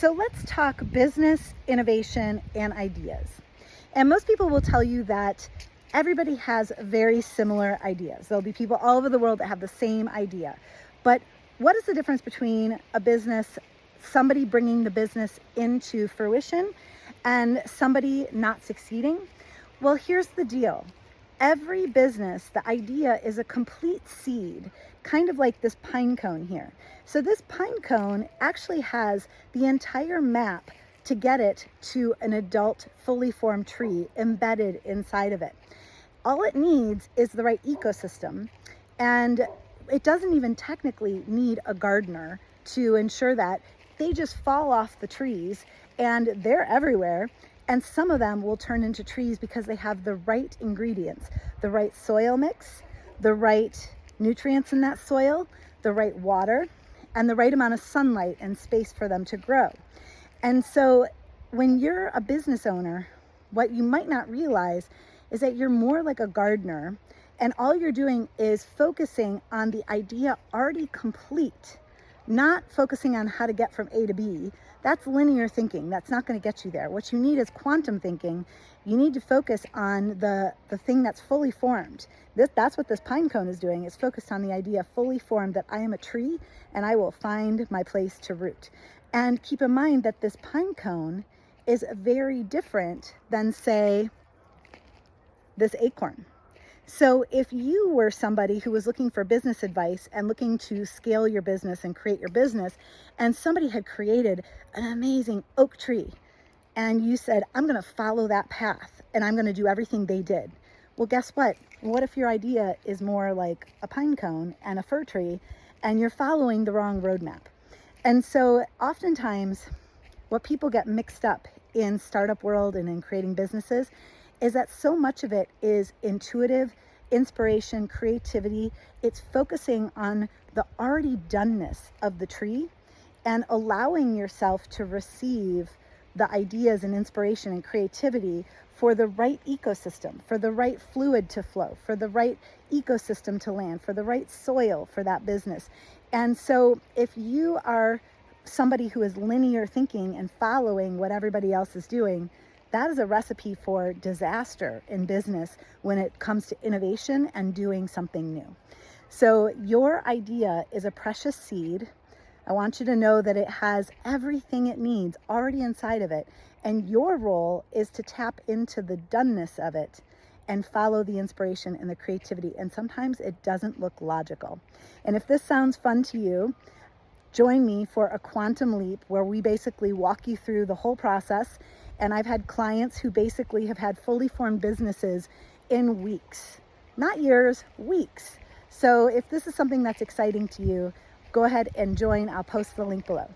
So let's talk business, innovation, and ideas. And most people will tell you that everybody has very similar ideas. There'll be people all over the world that have the same idea. But what is the difference between a business, somebody bringing the business into fruition, and somebody not succeeding? Well, here's the deal. Every business, the idea is a complete seed, kind of like this pine cone here. So this pine cone actually has the entire map to get it to an adult, fully formed tree embedded inside of it. All it needs is the right ecosystem, and it doesn't even technically need a gardener to ensure that. They just fall off the trees and they're everywhere. And some of them will turn into trees because they have the right ingredients, the right soil mix, the right nutrients in that soil, the right water, and the right amount of sunlight and space for them to grow. And so when you're a business owner, what you might not realize is that you're more like a gardener, and all you're doing is focusing on the idea already complete, not focusing on how to get from A to B. That's linear thinking. That's not going to get you there. What you need is quantum thinking. You need to focus on the thing that's fully formed. That's what this pine cone is doing. It's focused on the idea fully formed that I am a tree and I will find my place to root. And keep in mind that this pine cone is very different than, say, this acorn. So if you were somebody who was looking for business advice and looking to scale your business and create your business, and somebody had created an amazing oak tree, and you said, I'm going to follow that path and I'm going to do everything they did. Well, guess what? What if your idea is more like a pine cone and a fir tree, and you're following the wrong roadmap? And so oftentimes what people get mixed up in startup world and in creating businesses is that so much of it is intuitive, inspiration, creativity. It's focusing on the already doneness of the tree and allowing yourself to receive the ideas and inspiration and creativity for the right ecosystem, for the right fluid to flow, for the right ecosystem to land, for the right soil for that business. And so if you are somebody who is linear thinking and following what everybody else is doing, that is a recipe for disaster in business when it comes to innovation and doing something new. So your idea is a precious seed. I want you to know that it has everything it needs already inside of it. And your role is to tap into the doneness of it and follow the inspiration and the creativity. And sometimes it doesn't look logical. And if this sounds fun to you, join me for a quantum leap where we basically walk you through the whole process. And I've had clients who basically have had fully formed businesses in weeks, not years, weeks. So if this is something that's exciting to you, go ahead and join. I'll post the link below.